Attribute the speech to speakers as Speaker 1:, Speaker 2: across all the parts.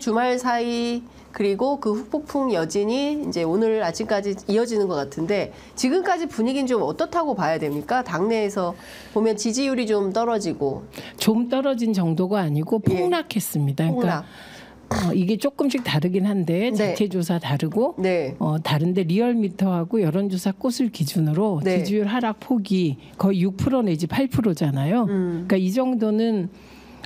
Speaker 1: 주말 사이 그리고 그 후폭풍 여진이 이제 오늘 아침까지 이어지는 것 같은데 지금까지 분위기는 좀 어떻다고 봐야 됩니까? 당내에서 보면 지지율이 좀 떨어지고
Speaker 2: 좀 떨어진 정도가 아니고 폭락했습니다.
Speaker 1: 폭락.
Speaker 2: 그러니까 이게 조금씩 다르긴 한데 자체조사 다르고 다른데 리얼미터하고 여론조사 꽃을 기준으로 지지율 하락 폭이 거의 6% 내지 8%잖아요. 그러니까 이 정도는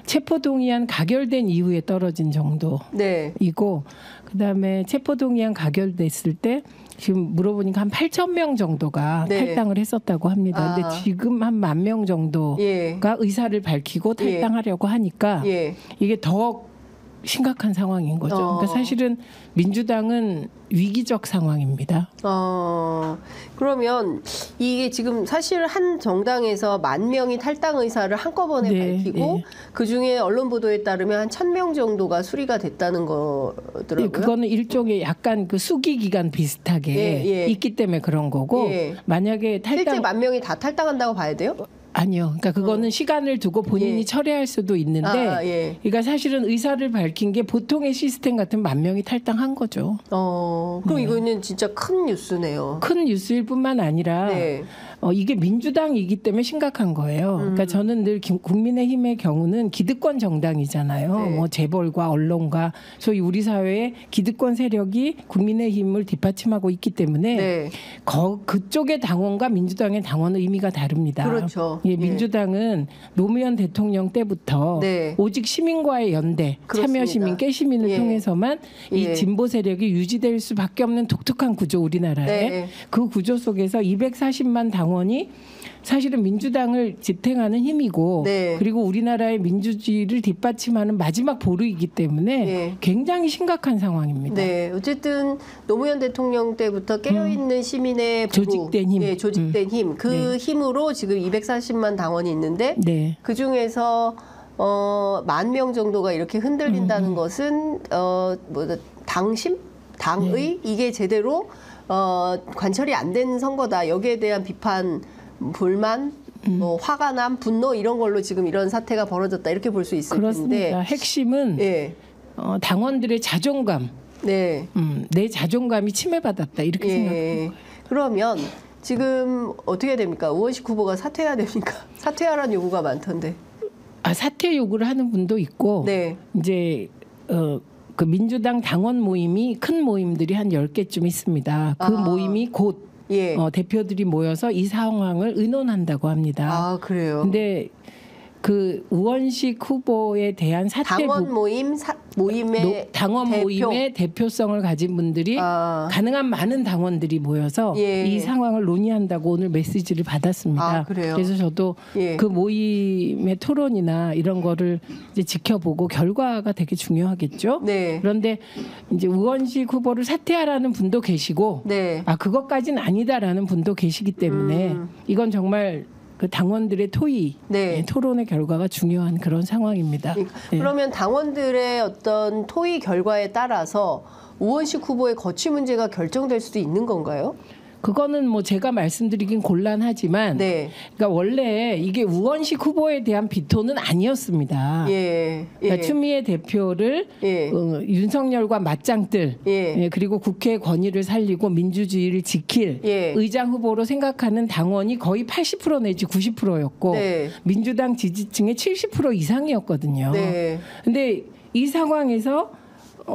Speaker 2: 체포동의안 가결된 이후에 떨어진 정도이고 그다음에 체포동의안 가결됐을 때 지금 물어보니까 한 8,000명 정도가 탈당을 했었다고 합니다. 근데 지금 한 10,000명 정도가 의사를 밝히고 탈당하려고 하니까 이게 더 심각한 상황인 거죠. 그러니까 사실은 민주당은 위기적 상황입니다.
Speaker 1: 그러면 이게 지금 사실 한 정당에서 10,000명이 탈당 의사를 한꺼번에 밝히고 그중에 언론 보도에 따르면 한 1,000명 정도가 수리가 됐다는 거더라고요.
Speaker 2: 그거는 일종의 약간 그 수기 기간 비슷하게 있기 때문에 그런 거고 만약에
Speaker 1: 실제 10,000명이 다 탈당한다고 봐야 돼요?
Speaker 2: 아니요. 그러니까 그거는 시간을 두고 본인이 처리할 수도 있는데 그러니까 사실은 의사를 밝힌 게 보통의 시스템 같은 10,000명이 탈당한 거죠.
Speaker 1: 그럼 이거는 진짜 큰 뉴스네요.
Speaker 2: 큰 뉴스일 뿐만 아니라 이게 민주당이기 때문에 심각한 거예요. 그러니까 저는 늘 국민의힘의 경우는 기득권 정당이잖아요. 뭐 재벌과 언론과 소위 우리 사회의 기득권 세력이 국민의힘을 뒷받침하고 있기 때문에 그쪽의 당원과 민주당의 당원은 의미가 다릅니다.
Speaker 1: 그렇죠.
Speaker 2: 민주당은 노무현 대통령 때부터 오직 시민과의 연대, 참여시민, 깨시민을 통해서만 이 진보 세력이 유지될 수밖에 없는 독특한 구조 우리나라에 그 구조 속에서 240만 당원이 사실은 민주당을 지탱하는 힘이고 그리고 우리나라의 민주주의를 뒷받침하는 마지막 보루이기 때문에 굉장히 심각한 상황입니다.
Speaker 1: 어쨌든 노무현 대통령 때부터 깨어있는 시민의 부부,
Speaker 2: 조직된 힘,
Speaker 1: 조직된 힘, 그 힘으로 지금 240만 당원이 있는데 그 중에서 10,000명 정도가 이렇게 흔들린다는 것은 당심, 당의 이게 제대로 관철이 안 된 선거다. 여기에 대한 비판, 불만, 뭐 화가 남, 분노 이런 걸로 지금 이런 사태가 벌어졌다 이렇게 볼 수 있을 텐데
Speaker 2: 핵심은 당원들의 자존감, 내 자존감이 침해받았다 이렇게 생각합니다.
Speaker 1: 그러면 지금 어떻게 해야 됩니까? 우원식 후보가 사퇴해야 됩니까? 사퇴하라는 요구가 많던데.
Speaker 2: 사퇴 요구를 하는 분도 있고 이제 그 민주당 당원 모임이 큰 모임들이 한 10개쯤 있습니다. 그 모임이 곧 대표들이 모여서 이 상황을 의논한다고 합니다.
Speaker 1: 그래요?
Speaker 2: 근데 그 우원식 후보에 대한 사퇴
Speaker 1: 당원 모임의
Speaker 2: 당원 모임의 대표성을 가진 분들이 가능한 많은 당원들이 모여서 이 상황을 논의한다고 오늘 메시지를 받았습니다. 그래서 저도 그 모임의 토론이나 이런 거를 이제 지켜보고 결과가 되게 중요하겠죠. 그런데 이제 우원식 후보를 사퇴하라는 분도 계시고 그것까지는 아니다라는 분도 계시기 때문에 이건 정말 그 당원들의 토의, 토론의 결과가 중요한 그런 상황입니다.
Speaker 1: 그러면 당원들의 어떤 토의 결과에 따라서 우원식 후보의 거취 문제가 결정될 수도 있는 건가요?
Speaker 2: 그거는 뭐 제가 말씀드리긴 곤란하지만 그러니까 원래 이게 우원식 후보에 대한 비토는 아니었습니다. 그러니까 추미애 대표를 윤석열과 맞짱뜰 그리고 국회의 권위를 살리고 민주주의를 지킬 의장 후보로 생각하는 당원이 거의 80% 내지 90%였고 민주당 지지층의 70% 이상이었거든요. 근데 이 상황에서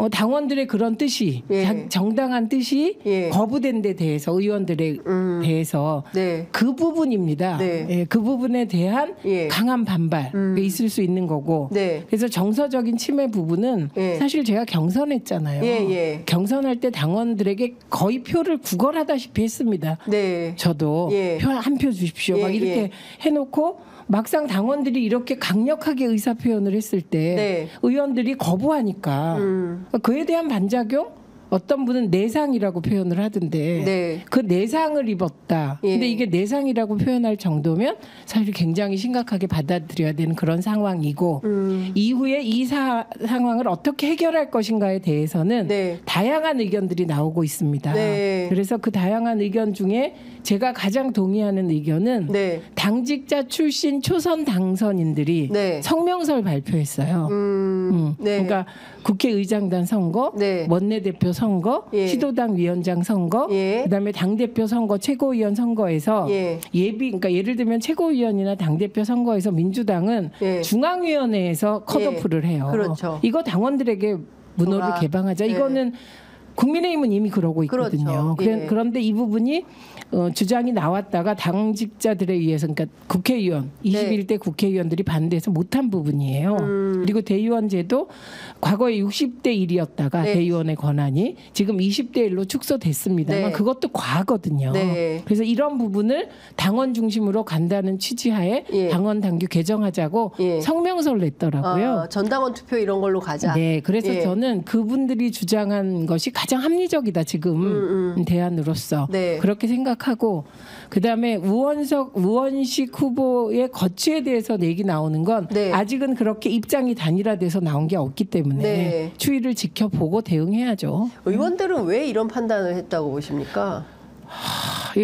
Speaker 2: 당원들의 그런 뜻이 정당한 뜻이 거부된 데 대해서 의원들에 대해서 그 부분입니다. 그 부분에 대한 강한 반발이 있을 수 있는 거고 그래서 정서적인 침해 부분은 사실 제가 경선했잖아요. 경선할 때 당원들에게 거의 표를 구걸하다시피 했습니다. 저도 한 표 주십시오. 막 이렇게 해놓고 막상 당원들이 이렇게 강력하게 의사표현을 했을 때 의원들이 거부하니까 그에 대한 반작용? 어떤 분은 내상이라고 표현을 하던데 그 내상을 입었다. 근데 이게 내상이라고 표현할 정도면 사실 굉장히 심각하게 받아들여야 되는 그런 상황이고 이후에 이 상황을 어떻게 해결할 것인가에 대해서는 다양한 의견들이 나오고 있습니다. 그래서 그 다양한 의견 중에 제가 가장 동의하는 의견은
Speaker 1: 네.
Speaker 2: 당직자 출신 초선 당선인들이 네. 성명서를 발표했어요. 네. 그러니까 국회의장단 선거, 네. 원내대표 선거, 예. 시도당 위원장 선거, 예. 그다음에 당대표 선거, 최고위원 선거에서 예. 그러니까 예를 들면 최고위원이나 당대표 선거에서 민주당은 예. 중앙위원회에서 컷오프를 해요.
Speaker 1: 그렇죠.
Speaker 2: 이거 당원들에게 문호를 개방하자.
Speaker 1: 예.
Speaker 2: 이거는 국민의힘은 이미 그러고 있거든요.
Speaker 1: 그렇죠. 예.
Speaker 2: 그런데 이 부분이 주장이 나왔다가 당직자들에 의해서 그러니까 국회의원 21대 네. 국회의원들이 반대해서 못한 부분이에요. 그리고 대의원제도 과거에 60대 1이었다가 네. 대의원의 권한이 지금 20대 1로 축소됐습니다만 네. 그것도 과거든요. 네. 그래서 이런 부분을 당원 중심으로 간다는 취지하에 예. 당원 당규 개정하자고 예. 성명서를 냈더라고요.
Speaker 1: 전당원 투표 이런 걸로 가자.
Speaker 2: 네, 그래서 예. 저는 그분들이 주장한 것이 가장 합리적이다 지금 대안으로서 네. 그렇게 생각하고 그다음에 우원식 후보의 거취에 대해서 얘기 나오는 건 네. 아직은 그렇게 입장이 단일화돼서 나온 게 없기 때문에 네. 추이를 지켜보고 대응해야죠.
Speaker 1: 의원들은 왜 이런 판단을 했다고 보십니까?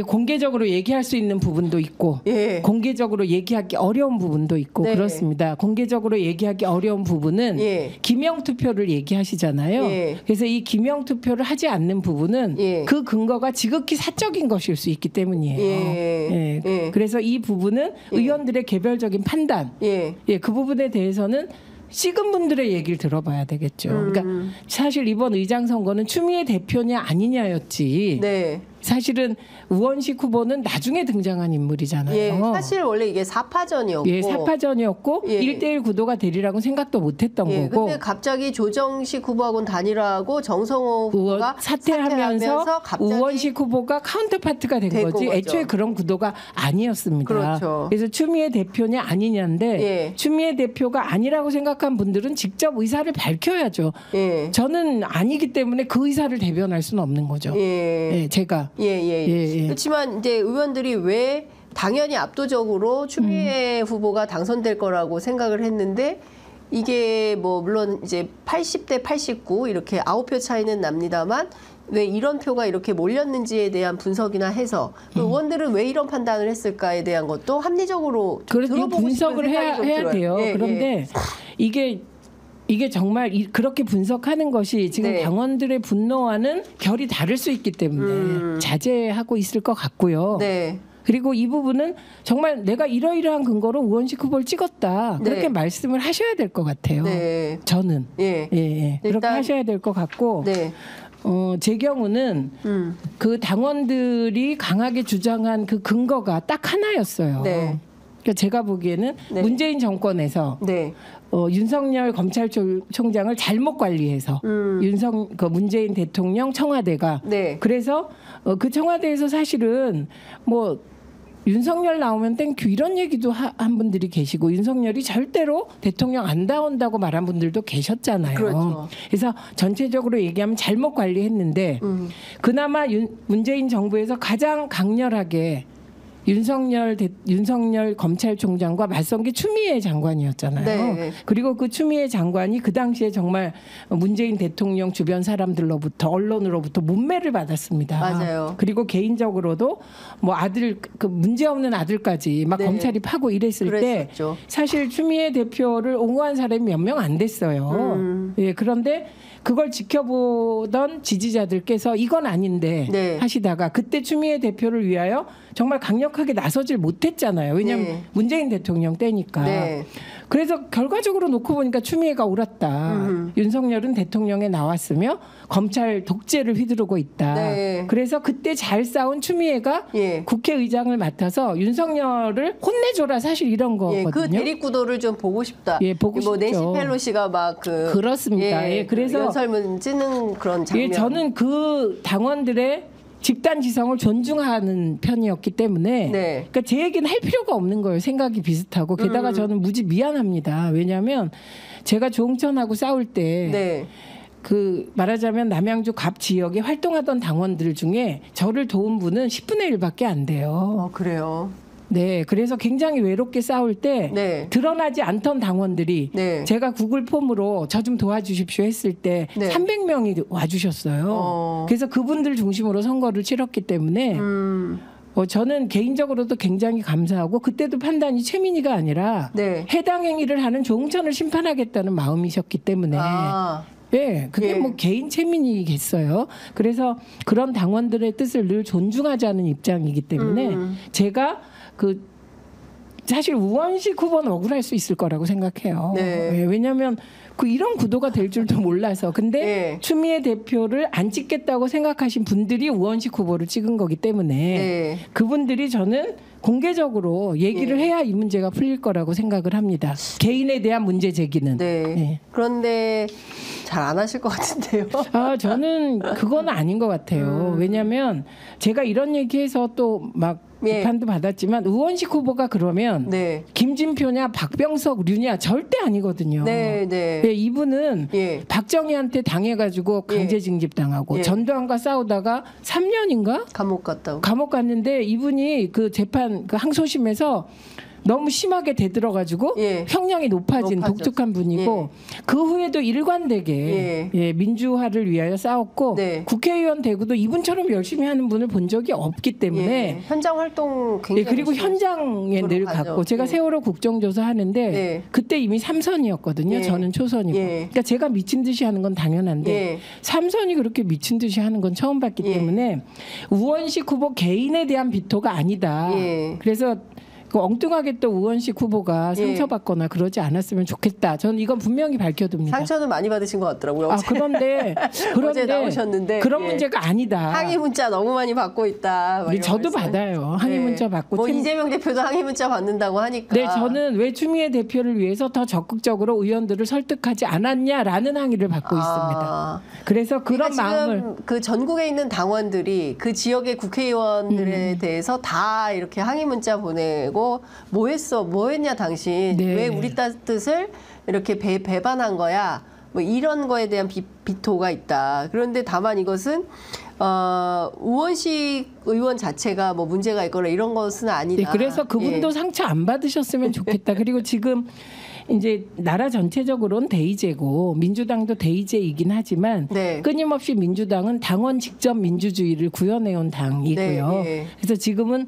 Speaker 2: 공개적으로 얘기할 수 있는 부분도 있고 예. 공개적으로 얘기하기 어려운 부분도 있고 네. 그렇습니다. 공개적으로 얘기하기 어려운 부분은 예. 기명투표를 얘기하시잖아요. 예. 그래서 이 기명투표를 하지 않는 부분은 예. 그 근거가 지극히 사적인 것일 수 있기 때문이에요. 예. 예. 그래서 이 부분은 의원들의 개별적인 판단 그 부분에 대해서는 식은 분들의 얘기를 들어봐야 되겠죠. 그러니까 사실 이번 의장 선거는 추미애 대표냐 아니냐였지. 네. 사실은 우원식 후보는 나중에 등장한 인물이잖아요.
Speaker 1: 예, 사실 원래 이게 4파전이었고.
Speaker 2: 예, 4파전이었고 예. 1대1 구도가 되리라고 생각도 못했던
Speaker 1: 예,
Speaker 2: 거고.
Speaker 1: 근데 갑자기 조정식 후보하고는 단일화하고 정성호 후보가
Speaker 2: 사퇴하면서 우원식 후보가 카운터파트가 된 거지. 거죠. 애초에 그런 구도가 아니었습니다.
Speaker 1: 그렇죠.
Speaker 2: 그래서 추미애 대표냐 아니냐인데 예. 추미애 대표가 아니라고 생각한 분들은 직접 의사를 밝혀야죠. 예. 저는 아니기 때문에 그 의사를 대변할 수는 없는 거죠. 예, 제가.
Speaker 1: 예. 그렇지만 이제 의원들이 왜 당연히 압도적으로 추미애 후보가 당선될 거라고 생각을 했는데 이게 뭐 물론 이제 80대 89 이렇게 9표 차이는 납니다만 왜 이런 표가 이렇게 몰렸는지에 대한 분석이나 해서 의원들은 왜 이런 판단을 했을까에 대한 것도 합리적으로
Speaker 2: 들어보고 분석을 해야 돼요. 그런데 이게 정말 그렇게 분석하는 것이 지금 네. 당원들의 분노와는 결이 다를 수 있기 때문에 자제하고 있을 것 같고요. 네. 그리고 이 부분은 정말 내가 이러이러한 근거로 우원식 후보를 찍었다. 그렇게 네. 말씀을 하셔야 될 것 같아요. 네. 저는. 예. 그렇게 하셔야 될 것 같고 네. 제 경우는 그 당원들이 강하게 주장한 그 근거가 딱 하나였어요. 네. 그러니까 제가 보기에는 네. 문재인 정권에서 네. 윤석열 검찰총장을 잘못 관리해서 문재인 대통령 청와대가 네. 그래서 그 청와대에서 사실은 뭐 윤석열 나오면 땡큐 이런 얘기도 한 분들이 계시고 윤석열이 절대로 대통령 안 나온다고 말한 분들도 계셨잖아요. 그렇죠. 그래서 전체적으로 얘기하면 잘못 관리했는데 그나마 문재인 정부에서 가장 강렬하게 윤석열 검찰총장과 맞선 게 추미애 장관이었잖아요. 네. 그리고 그 추미애 장관이 그 당시에 정말 문재인 대통령 주변 사람들로부터 언론으로부터 문매를 받았습니다.
Speaker 1: 맞아요.
Speaker 2: 그리고 개인적으로도 뭐 그 문제 없는 아들까지 막 네. 검찰이 파고 이랬을
Speaker 1: 그랬었죠.
Speaker 2: 때 사실 추미애 대표를 옹호한 사람이 몇 명 안 됐어요. 예, 그런데 그걸 지켜보던 지지자들께서 이건 아닌데 네. 하시다가 그때 추미애 대표를 위하여 정말 강력하게 나서질 못했잖아요. 왜냐하면 네. 문재인 대통령 때니까. 네. 그래서 결과적으로 놓고 보니까 추미애가 옳았다. 윤석열은 대통령에 나왔으며 검찰 독재를 휘두르고 있다. 네. 그래서 그때 잘 싸운 추미애가 예. 국회의장을 맡아서 윤석열을 혼내줘라 사실 이런 거거든요.
Speaker 1: 예, 그 대립구도를 좀 보고 싶다.
Speaker 2: 예, 보고 싶죠.
Speaker 1: 낸시 펠로시가 막
Speaker 2: 그렇습니다. 예, 그래서
Speaker 1: 연설문 찌는 그런 장면.
Speaker 2: 예, 저는 그 당원들의 집단 지성을 존중하는 편이었기 때문에 네. 그러니까 제 얘기는 할 필요가 없는 거예요. 생각이 비슷하고 게다가 저는 무지 미안합니다. 왜냐하면 제가 조응천하고 싸울 때
Speaker 1: 네.
Speaker 2: 그 말하자면 남양주 갑 지역에 활동하던 당원들 중에 저를 도운 분은 10분의 1밖에 안 돼요.
Speaker 1: 그래요?
Speaker 2: 네, 그래서 굉장히 외롭게 싸울 때 네. 드러나지 않던 당원들이 네. 제가 구글 폼으로 저 좀 도와주십시오 했을 때 네. 300명이 와주셨어요. 그래서 그분들 중심으로 선거를 치렀기 때문에 저는 개인적으로도 굉장히 감사하고 그때도 판단이 최민희가 아니라
Speaker 1: 네.
Speaker 2: 해당 행위를 하는 조응천을 심판하겠다는 마음이셨기 때문에 예, 그게 뭐 개인 최민희겠어요. 그래서 그런 당원들의 뜻을 늘 존중하자는 입장이기 때문에 제가 사실 우원식 후보는 억울할 수 있을 거라고 생각해요. 네. 예, 왜냐하면 이런 구도가 될 줄도 몰라서. 근데 추미애 대표를 안 찍겠다고 생각하신 분들이 우원식 후보를 찍은 거기 때문에 그분들이 저는 공개적으로 얘기를 해야 이 문제가 풀릴 거라고 생각을 합니다. 개인에 대한 문제 제기는.
Speaker 1: 그런데 잘 안 하실 것 같은데요.
Speaker 2: 저는 그건 아닌 것 같아요. 왜냐하면 제가 이런 얘기해서 또 막 비판도 받았지만 우원식 후보가 그러면 김진표냐 박병석류냐 절대 아니거든요. 이분은 박정희한테 당해가지고 강제징집 당하고 전두환과 싸우다가 3년인가 감옥 갔는데 이분이 그 재판 항소심에서 너무 심하게 대들어가지고 형량이 높아진 독특한 분이고 그 후에도 일관되게 민주화를 위하여 싸웠고 국회의원 되고도 이분처럼 열심히 하는 분을 본 적이 없기 때문에
Speaker 1: 현장 활동 굉장히
Speaker 2: 그리고 현장에 늘 갔고 제가 세월호 국정조사 하는데 그때 이미 3선이었거든요. 저는 초선이고 그러니까 제가 미친 듯이 하는 건 당연한데 3선이 그렇게 미친 듯이 하는 건 처음 봤기 때문에 우원식 후보 개인에 대한 비토가 아니다. 그래서 엉뚱하게 또 우원식 후보가 상처받거나 그러지 않았으면 좋겠다. 저는 이건 분명히 밝혀둡니다.
Speaker 1: 상처는 많이 받으신 것 같더라고요.
Speaker 2: 그런데
Speaker 1: 어제 나오셨는데
Speaker 2: 그런 문제가 아니다.
Speaker 1: 항의 문자 너무 많이 받고 있다.
Speaker 2: 저도 받아요. 항의 문자 받고.
Speaker 1: 이재명 대표도 항의 문자 받는다고 하니까.
Speaker 2: 네, 저는 왜 추미애 대표를 위해서 더 적극적으로 의원들을 설득하지 않았냐라는 항의를 받고 있습니다. 그래서 그런 마음을
Speaker 1: 지금 그 전국에 있는 당원들이 그 지역의 국회의원들에 대해서 다 이렇게 항의 문자 보내고 뭐 했어? 뭐 했냐 당신? 왜 우리 뜻을 이렇게 배반한 거야? 뭐 이런 거에 대한 비토가 있다. 그런데 다만 이것은 우원식 의원 자체가 뭐 문제가 있거나 이런 것은 아니다.
Speaker 2: 그래서 그분도 상처 안 받으셨으면 좋겠다. 그리고 지금 이제 나라 전체적으로는 대의제고 민주당도 대의제이긴 하지만 끊임없이 민주당은 당원 직접 민주주의를 구현해온 당이고요. 그래서 지금은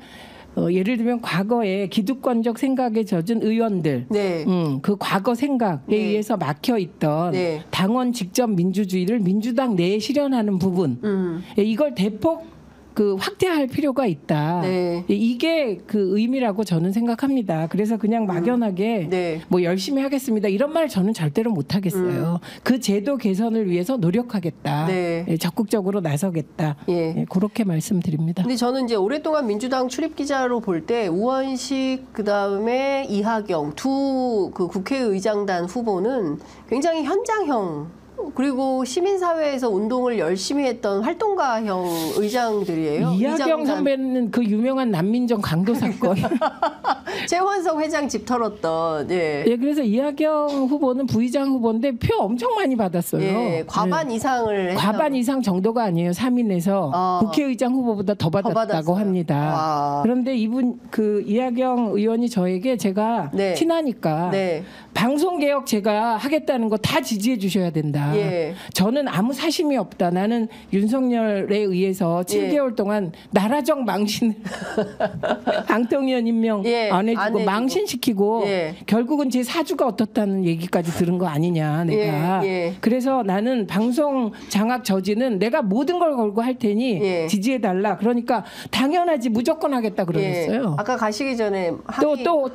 Speaker 2: 예를 들면 과거에 기득권적 생각에 젖은 의원들 그 과거 생각에 의해서 막혀있던 당원 직접 민주주의를 민주당 내에 실현하는 부분 이걸 대폭 확대할 필요가 있다. 이게 그 의미라고 저는 생각합니다. 그래서 그냥 막연하게 뭐 열심히 하겠습니다. 이런 말 저는 절대로 못 하겠어요. 그 제도 개선을 위해서 노력하겠다. 적극적으로 나서겠다. 그렇게 말씀드립니다.
Speaker 1: 근데 저는 이제 오랫동안 민주당 출입 기자로 볼 때 우원식 그다음에 이하경 두 그 국회의장단 후보는 굉장히 현장형 그리고 시민사회에서 운동을 열심히 했던 활동가형 의장들이에요.
Speaker 2: 이하경 선배는 그 유명한 난민정 강도 사건.
Speaker 1: 최원석 회장 집 털었던.
Speaker 2: 그래서 이하경 후보는 부의장 후보인데 표 엄청 많이 받았어요.
Speaker 1: 과반 이상을
Speaker 2: 과반 이상 정도가 아니에요. 3인에서 국회의장 후보보다 더 받았다고 합니다. 그런데 그 이하경 의원이 저에게 제가 친하니까 방송개혁 제가 하겠다는 거 다 지지해 주셔야 된다. 저는 아무 사심이 없다. 나는 윤석열에 의해서 7개월 동안 나라적 망신을 방통위원 임명 안 해주고 망신시키고 결국은 제 사주가 어떻다는 얘기까지 들은 거 아니냐 내가. 그래서 나는 방송 장악 저지는 내가 모든 걸 걸고 할 테니 지지해달라. 그러니까 당연하지 무조건 하겠다 그러셨어요.
Speaker 1: 아까 가시기 전에
Speaker 2: 또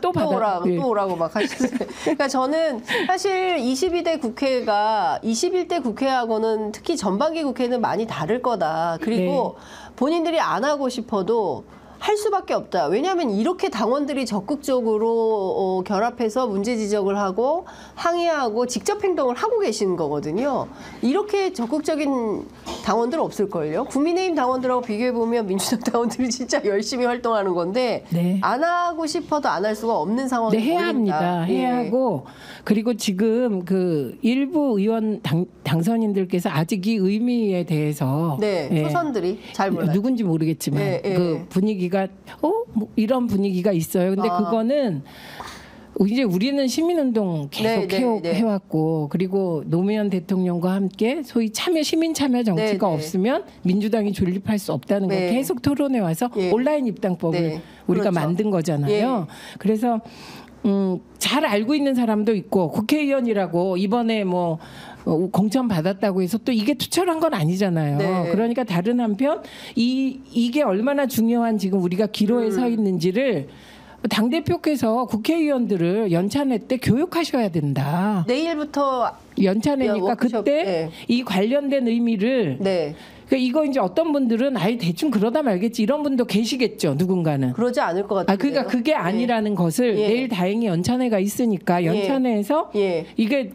Speaker 1: 오라고 막 하셨어요. 그러니까 저는 사실 22대 국회가 21대 국회하고는 특히 전반기 국회는 많이 다를 거다. 그리고 본인들이 안 하고 싶어도 할 수밖에 없다. 왜냐하면 이렇게 당원들이 적극적으로 결합해서 문제 지적을 하고 항의하고 직접 행동을 하고 계시는 거거든요. 이렇게 적극적인 당원들 없을걸요. 국민의힘 당원들하고 비교해보면 민주당 당원들이 진짜 열심히 활동하는 건데 안 하고 싶어도 안 할 수가 없는 상황이
Speaker 2: 해야 합니다. 해야 하고 그리고 지금 그 일부 의원 당선인들께서 아직 이 의미에 대해서
Speaker 1: 초선들이 잘 몰라요.
Speaker 2: 누군지 모르겠지만 그 분위기가 뭐 이런 분위기가 있어요. 근데 그거는 이제 우리는 시민운동 계속 해왔고 그리고 노무현 대통령과 함께 소위 시민 참여 정치가 없으면 민주당이 존립할 수 없다는 걸 계속 토론해 와서 온라인 입당법을 우리가 만든 거잖아요. 그래서 잘 알고 있는 사람도 있고 국회의원이라고 이번에 뭐 공천 받았다고 해서 또 이게 투철한 건 아니잖아요. 그러니까 다른 한편 이게 얼마나 중요한 지금 우리가 기로에 서 있는지를 당대표께서 국회의원들을 연찬회 때 교육하셔야 된다.
Speaker 1: 내일부터
Speaker 2: 연찬회니까 그때 이 관련된 의미를 그러니까 이거 이제 어떤 분들은 아예 대충 그러다 말겠지 이런 분도 계시겠죠. 누군가는.
Speaker 1: 그러지 않을 것 같아요.
Speaker 2: 그러니까 그게 아니라는 것을 내일 다행히 연찬회가 있으니까 연찬회에서 이게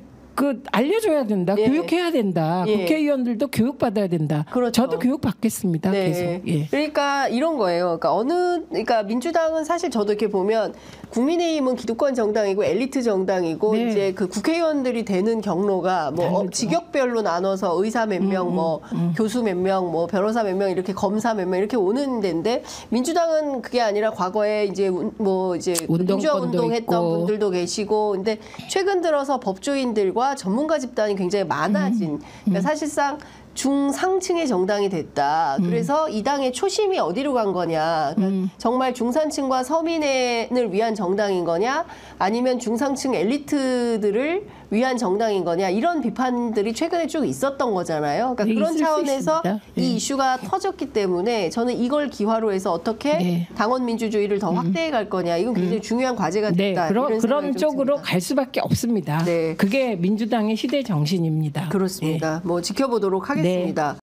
Speaker 2: 알려줘야 된다. 교육해야 된다. 국회의원들도 교육받아야 된다.
Speaker 1: 그렇죠.
Speaker 2: 저도 교육받겠습니다. 계속.
Speaker 1: 그러니까 이런 거예요. 그러니까 민주당은 사실 저도 이렇게 보면 국민의힘은 기득권 정당이고 엘리트 정당이고 이제 그 국회의원들이 되는 경로가 뭐 직역별로 나눠서 의사 몇 명, 뭐 교수 몇 명, 뭐 변호사 몇 명 이렇게 검사 몇 명 이렇게 오는 데인데 민주당은 그게 아니라 과거에 이제 뭐 이제 민주화 운동했던 분들도 계시고 근데 최근 들어서 법조인들과 전문가 집단이 굉장히 많아진 그러니까 사실상 중상층의 정당이 됐다. 그래서 이 당의 초심이 어디로 간 거냐. 그러니까 정말 중산층과 서민을 위한 정당인 거냐 아니면 중상층 엘리트들을 위한 정당인 거냐 이런 비판들이 최근에 쭉 있었던 거잖아요. 그러니까 그런 차원에서 이 이슈가 터졌기 때문에 저는 이걸 기화로 해서 어떻게 당원 민주주의를 더 확대해 갈 거냐 이건 굉장히 중요한 과제가 됐다.
Speaker 2: 그런 쪽으로 갈 수밖에 없습니다. 그게 민주당의 시대 정신입니다.
Speaker 1: 그렇습니다. 뭐 지켜보도록 하겠습니다.